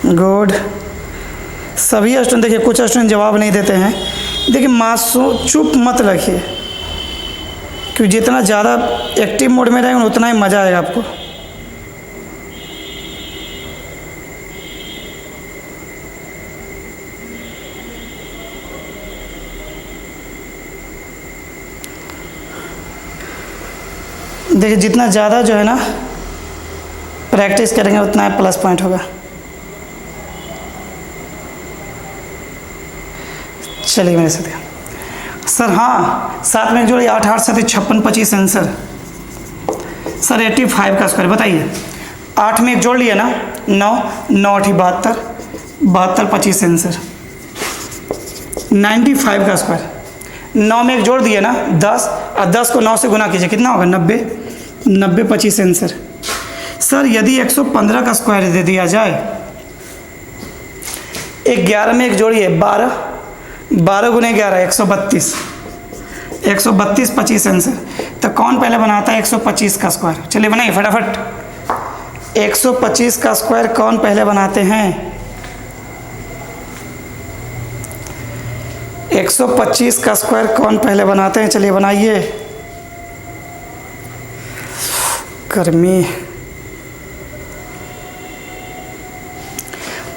गुड। सभी स्टूडेंट देखिए, कुछ स्टूडेंट जवाब नहीं देते हैं। देखिए मासूम चुप मत रखिए, क्योंकि जितना ज़्यादा एक्टिव मोड में रहेंगे उतना ही मज़ा आएगा आपको। देखिए जितना ज़्यादा जो है ना प्रैक्टिस करेंगे उतना प्लस पॉइंट होगा। चलिए मेरे साथ सर, हाँ 7 में एक जोड़िए 8, 8 7 56 25 आंसर सर 85 का स्क्वायर। बताइए 8 में एक जोड़ लिया ना 9, 9 8 72, 72 25 आंसर 95 का स्क्वायर। 9 में एक जोड़ दिए ना 10, और 10 को 9 से गुना कीजिए, कितना होगा 90, 90 25 आंसर। सर यदि 115 का स्क्वायर दे दिया जाए, 11 में एक जोड़िए 12, 12 गुने 11 132, 132 25 आंसर। तो कौन पहले बनाता है 125 का स्क्वायर? चलिए बनाइए फटाफट। 125 का स्क्वायर कौन पहले बनाते हैं? 125 का स्क्वायर कौन पहले बनाते हैं? चलिए बनाइए। गर्मी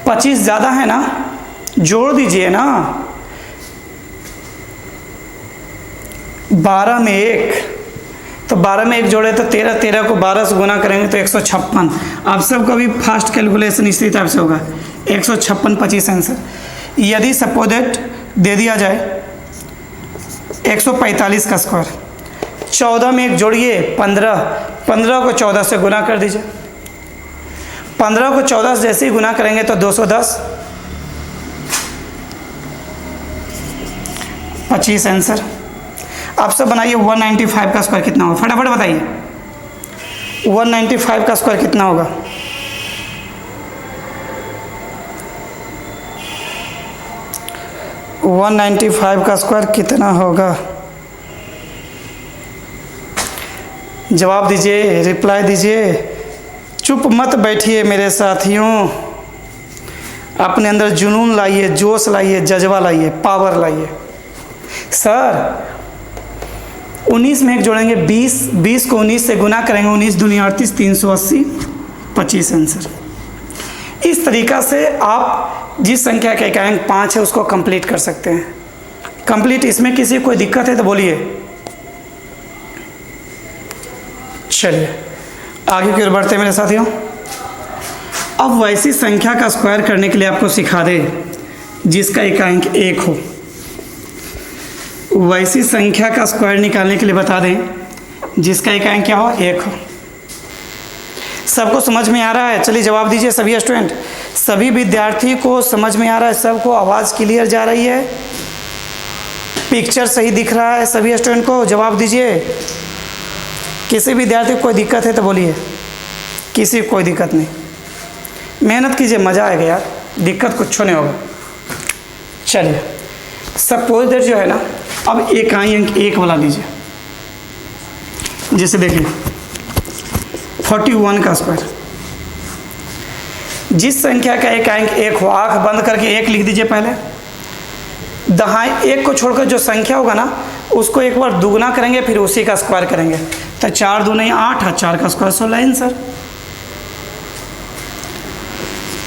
25 ज़्यादा है ना, जोड़ दीजिए ना। 12 में 1, तो 12 में 1 जोड़े तो 13, 13 को 12 से गुना करेंगे तो 156। आप सबको भी फास्ट कैलकुलेशन इसी टाइप से होगा। 156 25 आंसर। यदि सपोज दैट दे दिया जाए 145 का स्क्वायर, 14 में 1 जोड़िए 15, 15 को 14 से गुना कर दीजिए। 15 को 14 से जैसे ही गुना करेंगे तो 210 25 आंसर। आप सब बनाइए 195 का स्क्वायर कितना होगा? फटाफट बताइए 195 का स्क्वायर कितना होगा? वन 195 का स्क्वायर कितना होगा? जवाब दीजिए, रिप्लाई दीजिए, चुप मत बैठिए मेरे साथियों। अपने अंदर जुनून लाइए, जोश लाइए, जज्बा लाइए, पावर लाइए। सर 19 में 1 जोड़ेंगे 20, 20 को 19 से गुना करेंगे 19 दूनी 38, 380 25 आंसर। इस तरीक़ा से आप जिस संख्या का एकांक 5 है उसको कंप्लीट कर सकते हैं। कंप्लीट इसमें किसी कोई दिक्कत है तो बोलिए। चलिए आगे की ओर बढ़ते हैं मेरे साथियों। अब वैसी संख्या का स्क्वायर करने के लिए आपको सिखा दे जिसका एकांक 1 हो। वैसी संख्या का स्क्वायर निकालने के लिए बता दें जिसका एकांक क्या हो? 1 हो। सबको समझ में आ रहा है? चलिए जवाब दीजिए सभी स्टूडेंट। सभी विद्यार्थी को समझ में आ रहा है? सबको आवाज़ क्लियर जा रही है? पिक्चर सही दिख रहा है सभी स्टूडेंट को? जवाब दीजिए। किसी विद्यार्थी को कोई दिक्कत है तो बोलिए। किसी को कोई दिक्कत नहीं, मेहनत कीजिए, मज़ा आएगा यार, दिक्कत कुछ नहीं होगा। चलिए सपोज दैट जो है ना, अब एकांक 1 वाला लीजिए। जैसे देखिए 41 का स्क्वायर। जिस संख्या का एकांक 1 हो, आँख बंद करके 1 लिख दीजिए पहले। दहाई 1 को छोड़कर जो संख्या होगा ना उसको एक बार दुगना करेंगे, फिर उसी का स्क्वायर करेंगे। तो 4 दूनी 8 और 4 का स्क्वायर 16 आंसर।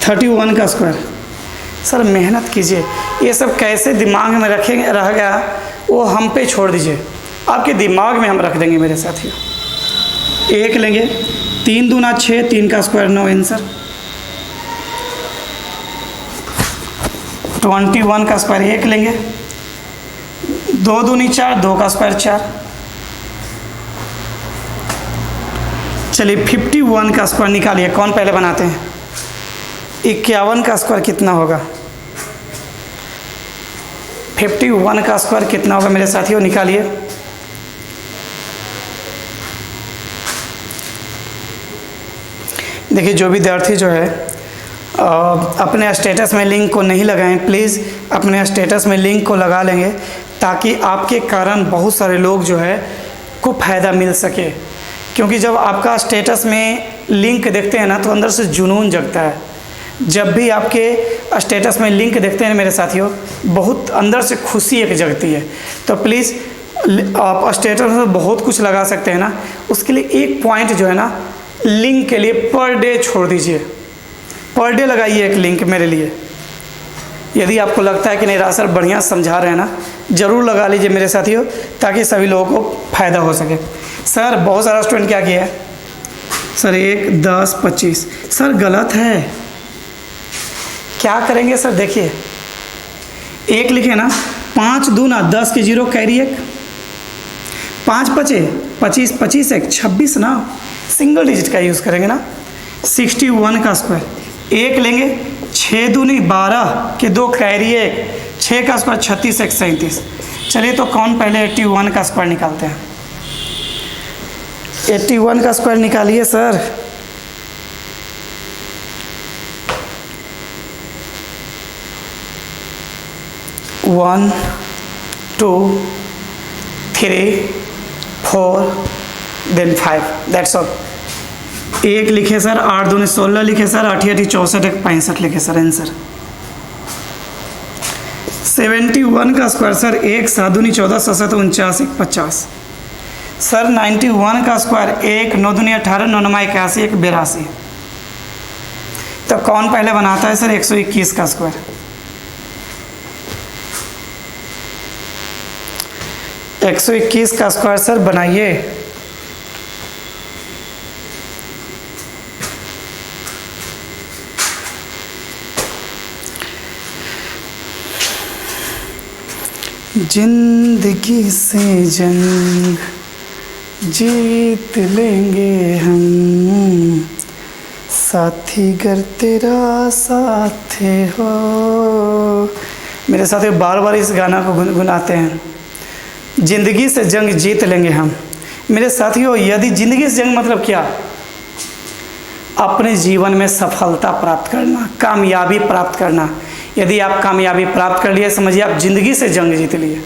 31 का स्क्वायर। सर मेहनत कीजिए, ये सब कैसे दिमाग में रखेंगे रह गया वो हम पे छोड़ दीजिए, आपके दिमाग में हम रख देंगे मेरे साथियों। 1 लेंगे, 3 दूना 6, 3 का स्क्वायर 9 आंसर। 21 का स्क्वायर 1 लेंगे, 2 दूनी 4, 2 का स्क्वायर 4। चलिए 51 का स्क्वायर निकालिए, कौन पहले बनाते हैं? 51 का स्क्वायर कितना होगा? 51 का स्क्वायर कितना होगा मेरे साथियों, निकालिए। देखिए जो विद्यार्थी जो है अपने स्टेटस में लिंक को नहीं लगाएं, प्लीज़ अपने स्टेटस में लिंक को लगा लेंगे ताकि आपके कारण बहुत सारे लोग जो है को फ़ायदा मिल सके। क्योंकि जब आपका स्टेटस में लिंक देखते हैं ना तो अंदर से जुनून जगता है। जब भी आपके स्टेटस में लिंक देखते हैं मेरे साथियों, बहुत अंदर से खुशी एक जगती है। तो प्लीज़ आप स्टेटस में बहुत कुछ लगा सकते हैं ना, उसके लिए एक पॉइंट जो है ना लिंक के लिए पर डे छोड़ दीजिए, पर डे लगाइए एक लिंक मेरे लिए। यदि आपको लगता है कि नहीं राज सर बढ़िया समझा रहे हैं ना, ज़रूर लगा लीजिए मेरे साथियों ताकि सभी लोगों को फ़ायदा हो सके। सर बहुत सारा स्टूडेंट क्या किया है सर, 1, 10, 25, सर गलत है, क्या करेंगे सर? देखिए 1 लिखे ना, 5 दूना 10 के 0 कैरी 1, 5 पचे 25, 25 1 26 ना, सिंगल डिजिट का यूज़ करेंगे ना। 61 का स्क्वायर 1 लेंगे, 6 दूनी 12 के 2 कैरी 1, 6 का स्क्वायर 36 1 37। चलिए तो कौन पहले 81 का स्क्वायर निकालते हैं? 81 का स्क्वायर निकालिए sir. One 2 3 4 then 5, that's all. 1 लिखे सर, 8 दूनी 16 लिखे सर, 8 8 64 1 65 लिखे सर आंसर। 71 का स्क्वायर सर 1 7 दूनी 14 67 49 1 50 सर। 91 का स्क्वायर 1 9 दूनी 18 9 9 81 1 82। तो कौन पहले बनाता है सर? 121 का स्क्वायर। एक 121 का स्क्वायर सर बनाइए। जिंदगी से जंग जीत लेंगे हम, साथी गर तेरा साथ हो। मेरे साथ बार बार इस गाना को गुनगुनाते हैं, जिंदगी से जंग जीत लेंगे हम। मेरे साथियों यदि जिंदगी से जंग मतलब क्या? अपने जीवन में सफलता प्राप्त करना, कामयाबी प्राप्त करना। यदि आप कामयाबी प्राप्त कर लिए समझिए आप जिंदगी से जंग जीत लिए।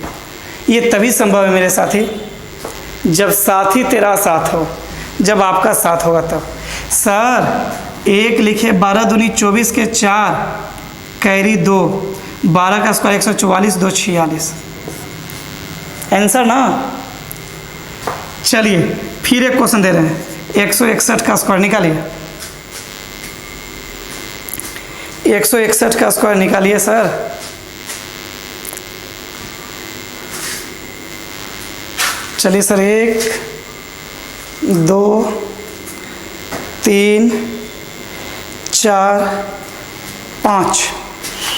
ये तभी संभव है मेरे साथी जब साथी तेरा साथ हो, जब आपका साथ होगा तब। सर 1 लिखे 12 दूनी 24 के 4 कैरी 2, 12 का स्क्वायर 144 2 46 आंसर ना। चलिए फिर एक क्वेश्चन दे रहे हैं, 161 का स्क्वायर निकालिए। 161 का स्क्वायर निकालिए सर। चलिए सर 1 2 3 4 5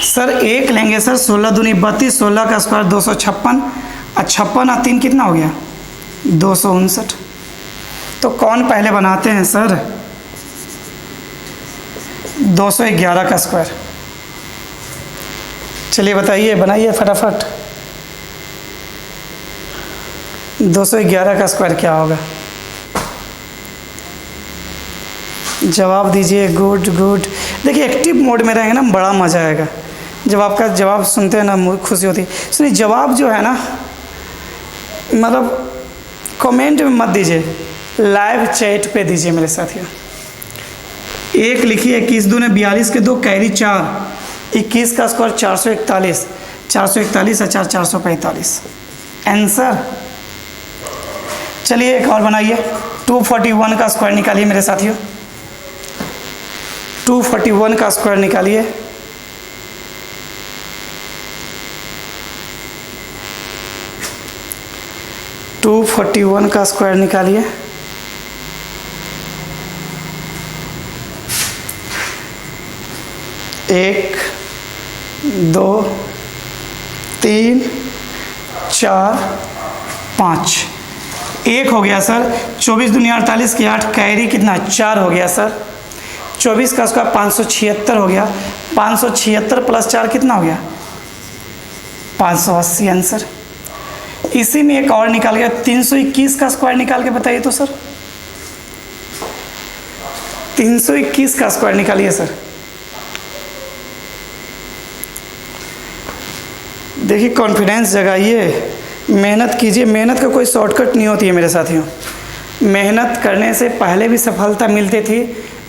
सर 1 लेंगे सर, 16 दूनी 32, 16 का स्क्वायर 256 और 56 और 3 कितना हो गया? 259। तो कौन पहले बनाते हैं सर? 211 का स्क्वायर। चलिए बताइए, बनाइए फटाफट। 211 का स्क्वायर क्या होगा? जवाब दीजिए। Good good. देखिए एक्टिव मोड में रहेंगे ना बड़ा मज़ा आएगा। जब आपका जवाब सुनते हैं ना खुशी होती है। सुनिए जवाब जो है ना मतलब कमेंट में मत दीजिए, लाइव चैट पे दीजिए मेरे साथियों। 1 लिखिए, 21 दूने 42 के 2 कैरी 4, 21 का स्क्वायर 441, 441 और 4 445 आंसर। चलिए एक और बनाइए, 241 का स्क्वायर निकालिए मेरे साथियों। 241 का स्क्वायर निकालिए। टू 41 का स्क्वायर निकालिए। एक 2 3 4 5, 1 हो गया सर। 24 दूनी 48 की 8, कैरी कितना 4 हो गया सर। 24 का स्क्वायर 576 हो गया। 576 प्लस 4 कितना हो गया 580 आंसर। इसी में एक और निकाल गया 321 का स्क्वायर निकाल के बताइए तो सर। 321 का स्क्वायर निकालिए सर। देखिए कॉन्फिडेंस जगाइए, मेहनत कीजिए। मेहनत का कोई शॉर्टकट नहीं होती है मेरे साथियों। मेहनत करने से पहले भी सफलता मिलती थी,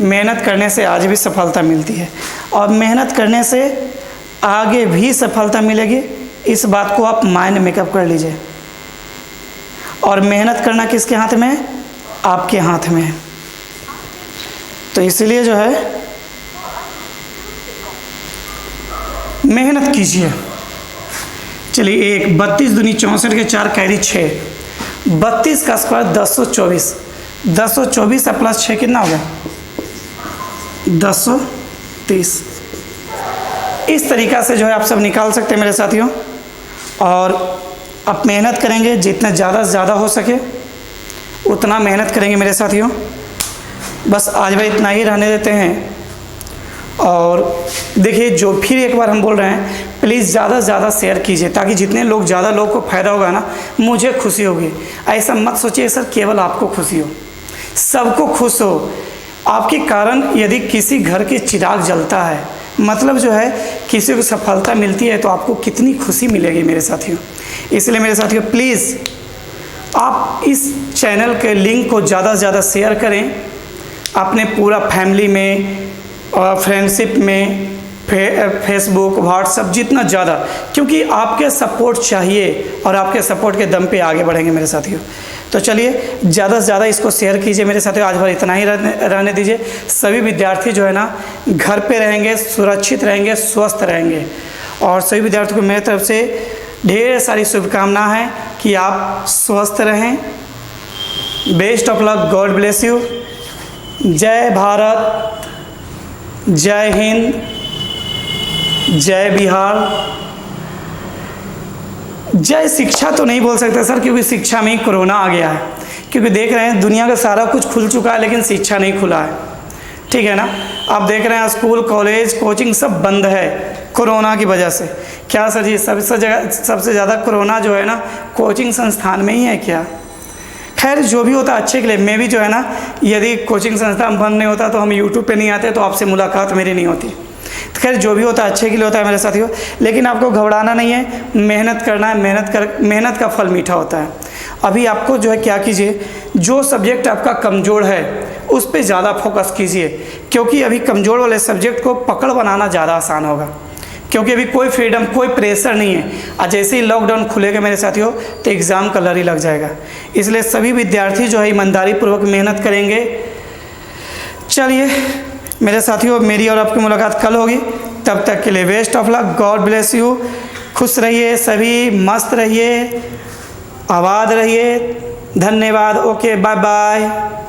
मेहनत करने से आज भी सफलता मिलती है, और मेहनत करने से आगे भी सफलता मिलेगी। इस बात को आप माइंड मेकअप कर लीजिए। और मेहनत करना किसके हाथ में है? आपके हाथ में है। तो इसलिए जो है मेहनत कीजिए। चलिए 1 32 दूनी 64 के 4, कैरी 6। 32 का स्क्वायर 1024। 1024 प्लस 6 कितना हो गया 1030। इस तरीक़ा से जो है आप सब निकाल सकते हैं मेरे साथियों। और आप मेहनत करेंगे, जितना ज़्यादा से ज़्यादा हो सके उतना मेहनत करेंगे मेरे साथियों। बस आज भाई इतना ही रहने देते हैं। और देखिए जो फिर एक बार हम बोल रहे हैं, प्लीज़ ज़्यादा से ज़्यादा शेयर कीजिए, ताकि जितने लोग ज़्यादा लोग को फ़ायदा होगा ना, मुझे खुशी होगी। ऐसा मत सोचिए सर केवल आपको खुशी हो, सबको खुश हो। आपके कारण यदि किसी घर के चिराग जलता है, मतलब जो है किसी को सफलता मिलती है, तो आपको कितनी खुशी मिलेगी मेरे साथियों। इसलिए मेरे साथियों प्लीज़ आप इस चैनल के लिंक को ज़्यादा से ज़्यादा शेयर करें अपने पूरा फैमिली में और फ्रेंडशिप में, फेसबुक, व्हाट्सएप, जितना ज़्यादा, क्योंकि आपके सपोर्ट चाहिए और आपके सपोर्ट के दम पे आगे बढ़ेंगे मेरे साथियों। तो चलिए ज़्यादा से ज़्यादा इसको शेयर कीजिए मेरे साथियों। आज भर इतना ही रहने दीजिए। सभी विद्यार्थी जो है ना घर पे रहेंगे, सुरक्षित रहेंगे, स्वस्थ रहेंगे। और सभी विद्यार्थियों को मेरी तरफ से ढेर सारी शुभकामनाएं हैं कि आप स्वस्थ रहें। Best of luck, God bless you. जय भारत, जय हिंद, जय बिहार, जय शिक्षा तो नहीं बोल सकते सर, क्योंकि शिक्षा में ही कोरोना आ गया है। क्योंकि देख रहे हैं दुनिया का सारा कुछ खुल चुका है, लेकिन शिक्षा नहीं खुला है। ठीक है ना। आप देख रहे हैं स्कूल, कॉलेज, कोचिंग सब बंद है कोरोना की वजह से। क्या सर जी, सबसे ज़्यादा कोरोना जो है ना कोचिंग संस्थान में ही है क्या? खैर जो भी होता अच्छे के लिए। मैं भी जो है ना, यदि कोचिंग संस्थान बंद नहीं होता तो हम यूट्यूब पे नहीं आते, तो आपसे मुलाकात मेरी नहीं होती। तो खैर जो भी होता है अच्छे के लिए होता है मेरे साथियों। लेकिन आपको घबराना नहीं है, मेहनत करना है। मेहनत का फल मीठा होता है। अभी आपको जो है क्या कीजिए, जो सब्जेक्ट आपका कमज़ोर है उस पर ज़्यादा फोकस कीजिए, क्योंकि अभी कमज़ोर वाले सब्जेक्ट को पकड़ बनाना ज़्यादा आसान होगा। क्योंकि अभी कोई फ्रीडम, कोई प्रेशर नहीं है। और जैसे ही लॉकडाउन खुलेगा मेरे साथियों, तो एग्ज़ाम का लड़ी लग जाएगा। इसलिए सभी विद्यार्थी जो है ईमानदारी पूर्वक मेहनत करेंगे। चलिए मेरे साथियों, मेरी और आपकी मुलाकात कल होगी। तब तक के लिए best of luck, God bless you. खुश रहिए सभी, मस्त रहिए, आबाद रहिए। धन्यवाद। Okay, bye bye.